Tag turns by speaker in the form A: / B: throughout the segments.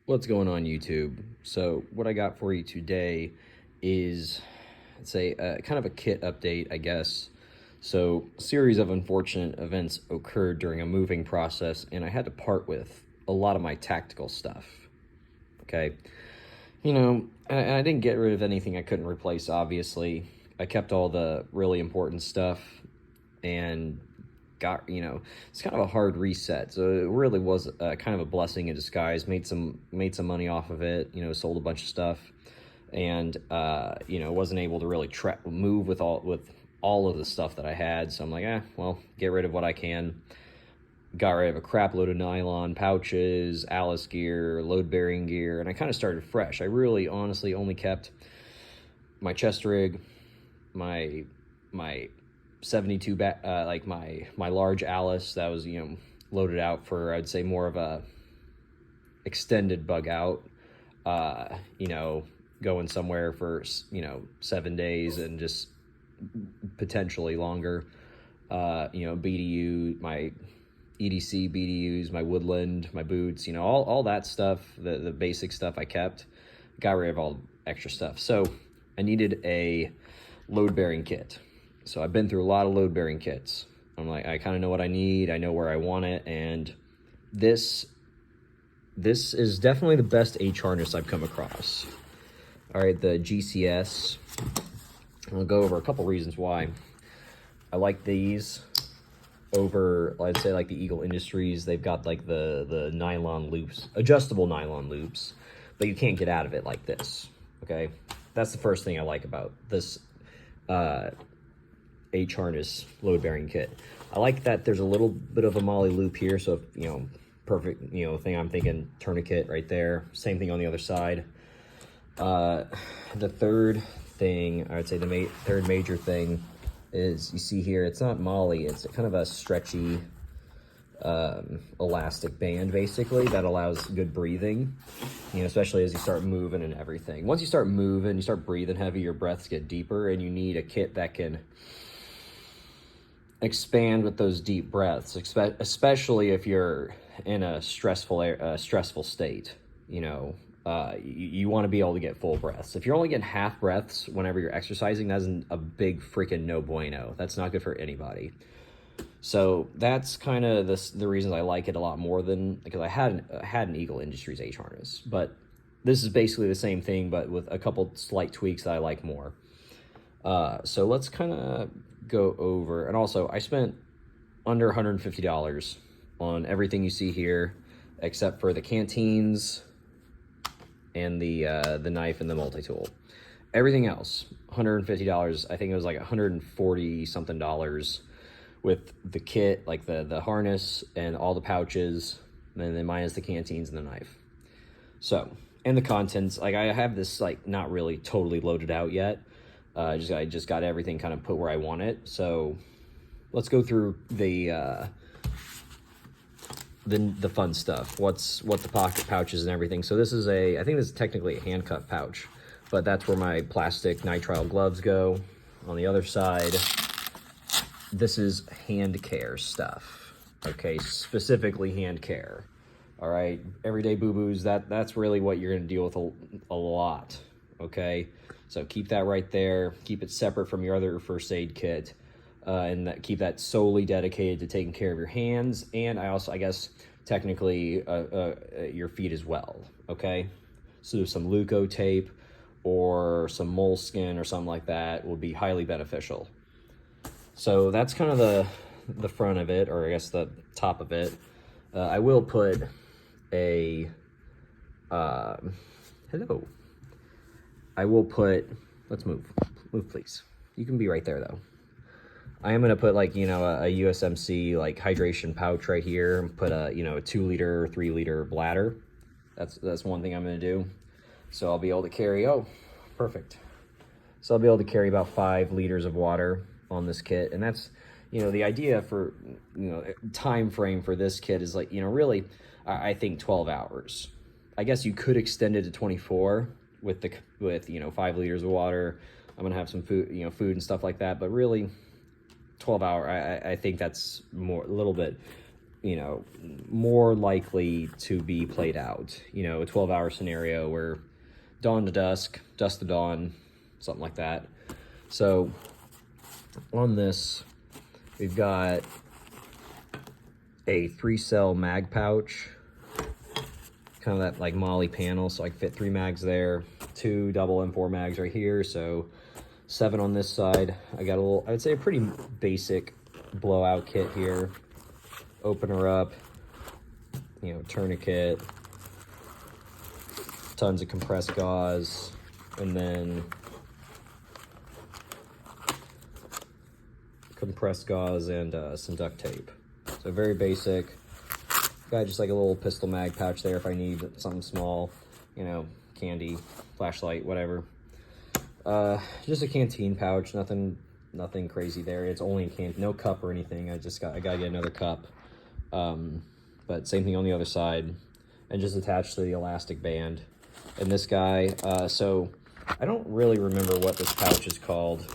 A: What's going on, YouTube? So what I got for you today is, let's say, kind of a kit update, I guess. So a series of unfortunate events occurred during a moving process, and I had to part with a lot of my tactical stuff. Okay, and I didn't get rid of anything I couldn't replace, obviously. I kept all the really important stuff and it's kind of a hard reset. So it really was kind of a blessing in disguise. Made some money off of it, sold a bunch of stuff, and wasn't able to really move with all of the stuff that I had. So I'm like, well, get rid of what I can. Got rid of a crap load of nylon pouches, Alice gear, load bearing gear, and I kind of started fresh. I really honestly only kept my chest rig, my 72 like my large Alice that was loaded out for, I'd say, more of a extended bug out, going somewhere for 7 days and just potentially longer. BDU, my EDC BDUs, my woodland, my boots, all that stuff, the basic stuff I kept. Got rid of all extra stuff. So I needed a load bearing kit. So I've been through a lot of load bearing kits. I'm like, I kind of know what I need. I know where I want it. And this is definitely the best H harness I've come across. All right, the GCS. I'll go over a couple reasons why I like these over, I'd say, like the Eagle Industries. They've got like the nylon loops, adjustable nylon loops, but you can't get out of it like this. Okay, that's the first thing I like about this H harness load bearing kit. I like that there's a little bit of a molly loop here, so if, perfect thing. I'm thinking tourniquet right there. Same thing on the other side. The third thing, I would say the third major thing is, you see here, it's not molly, it's kind of a stretchy elastic band basically that allows good breathing, especially as you start moving and everything. Once you start moving, you start breathing heavy, your breaths get deeper, and you need a kit that can expand with those deep breaths, especially if you're in a stressful state. You want to be able to get full breaths. If you're only getting half breaths whenever you're exercising, that's a big freaking no bueno. That's not good for anybody. So that's kind of the reasons I like it a lot more than, because I had an Eagle Industries H harness, but this is basically the same thing, but with a couple slight tweaks that I like more. So let's kind of go over, and also I spent under $150 on everything you see here, except for the canteens and the knife and the multi-tool. Everything else, $150. I think it was like $140 something with the kit, like the harness and all the pouches, and then minus the canteens and the knife. So, and the contents, like I have this like not really totally loaded out yet. I just got everything kind of put where I want it. So let's go through the fun stuff. What's the pocket pouches and everything. So this is I think this is technically a hand cut pouch, but that's where my plastic nitrile gloves go. On the other side, this is hand care stuff. Okay, specifically hand care. All right, everyday boo-boos, that's really what you're gonna deal with a lot. Okay, so keep that right there. Keep it separate from your other first aid kit. And keep that solely dedicated to taking care of your hands, and I guess technically your feet as well. Okay, so some Leuco tape or some moleskin or something like that would be highly beneficial. So that's kind of the front of it, or I guess the top of it. I will put a hello. I will put, let's move please. You can be right there though. I am going to put like, a USMC like hydration pouch right here, and put a, a 2 liter, 3 liter bladder. That's one thing I'm going to do. So I'll be able to carry, perfect. So I'll be able to carry about 5 liters of water on this kit. And that's, the idea for, time frame for this kit is like, really, I think 12 hours. I guess you could extend it to 24 with 5 liters of water. I'm going to have some food, food and stuff like that, but really 12 hour, I think that's a little bit you know, more likely to be played out. You know, a 12-hour scenario where dawn to dusk, dusk to dawn, something like that. So on this, we've got a 3-cell mag pouch, kind of that like Molly panel, so I can fit 3 mags there, 2 double M4 mags right here, so 7 on this side. I got a little, I would say a pretty basic blowout kit here. Open her up, you know, tourniquet, tons of compressed gauze, and then compressed gauze and some duct tape. So very basic. Got just like a little pistol mag pouch there if I need something small, you know, candy, flashlight, whatever. Just a canteen pouch, nothing crazy there. It's only a can, no cup or anything. I gotta get another cup. But same thing on the other side, and just attached to the elastic band. And this guy, so I don't really remember what this pouch is called.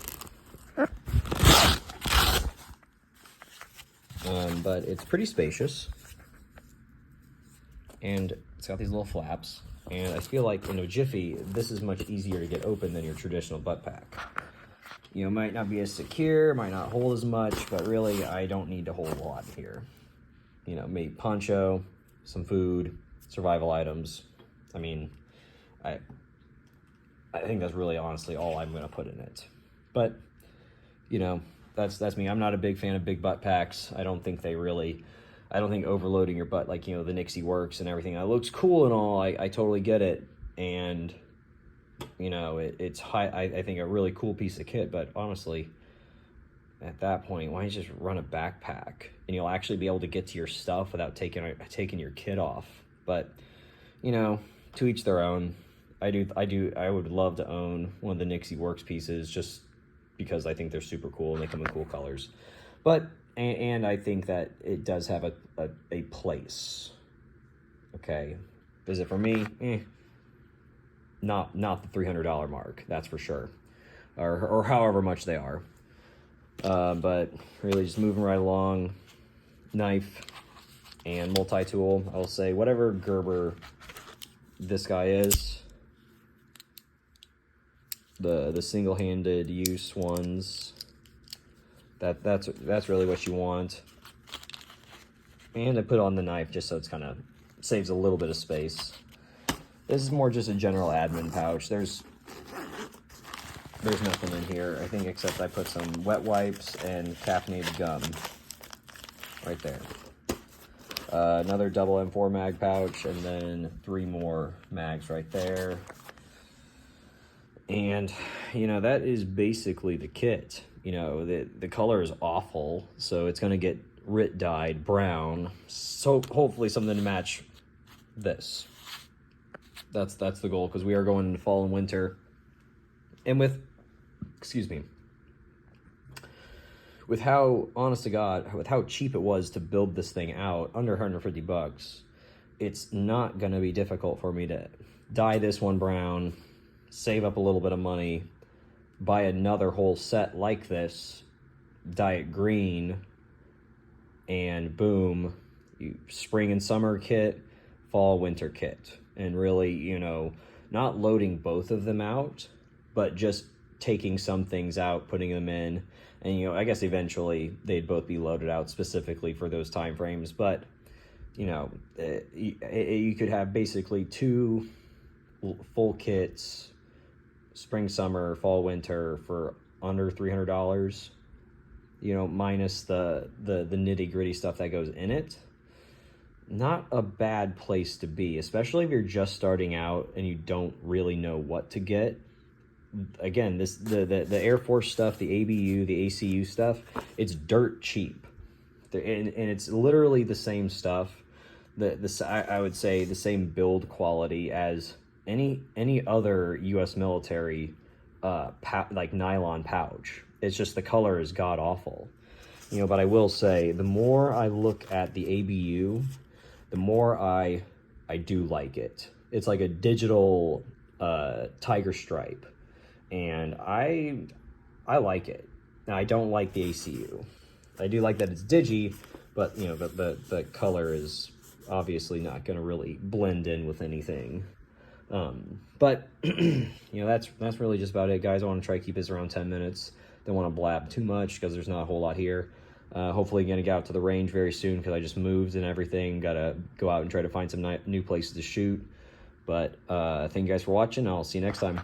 A: But it's pretty spacious, and it's got these little flaps, and I feel like in a jiffy this is much easier to get open than your traditional butt pack. You know, might not be as secure, might not hold as much, but really I don't need to hold a lot here. You know, maybe poncho, some food, survival items. I mean, I think that's really honestly all I'm gonna put in it. But you know, that's me. I'm not a big fan of big butt packs. I don't think overloading your butt, like, you know, the Nixie Works and everything, that looks cool and all. I totally get it. And, you know, it's high. I think a really cool piece of kit, but honestly, at that point, why don't you just run a backpack and you'll actually be able to get to your stuff without taking your kit off. But, you know, to each their own. I would love to own one of the Nixie Works pieces just because I think they're super cool and they come in cool colors. But, and I think that it does have a place. Okay. Is it for me? Not the $300 mark, that's for sure. Or however much they are. But really just moving right along. Knife and multi-tool. I'll say whatever Gerber this guy is. The single-handed use ones, that's really what you want. And I put on the knife just so it's kind of saves a little bit of space. This is more just a general admin pouch. There's nothing in here, I think, except I put some wet wipes and caffeinated gum right there. Another double M4 mag pouch, and then 3 more mags right there. And, you know, that is basically the kit. You know, the color is awful, so it's going to get dyed brown. So hopefully something to match this. That's the goal, because we are going into fall and winter. And with how, honest to God, with how cheap it was to build this thing out, under $150, it's not going to be difficult for me to dye this one brown, save up a little bit of money, buy another whole set like this, dye it green, and boom, spring and summer kit, fall winter kit. And really, you know, not loading both of them out, but just taking some things out, putting them in, and, you know, I guess eventually they'd both be loaded out specifically for those time frames. But, you know, you could have basically 2 full kits, spring, summer, fall, winter, for under $300, you know, minus the nitty gritty stuff that goes in it. Not a bad place to be, especially if you're just starting out and you don't really know what to get. Again, the Air Force stuff, the ABU, the ACU stuff, it's dirt cheap, and it's literally the same stuff. I would say the same build quality as any other U.S. military like nylon pouch. It's just the color is god awful, you know. But I will say, the more I look at the ABU, the more I do like it. It's like a digital tiger stripe, and I like it. Now, I don't like the ACU. I do like that it's digi, But, you know, the color is obviously not going to really blend in with anything. But, you know, that's really just about it, guys. I want to try to keep this around 10 minutes. Don't want to blab too much because there's not a whole lot here. Hopefully going to get out to the range very soon because I just moved and everything. Got to go out and try to find some new places to shoot. But thank you guys for watching. I'll see you next time.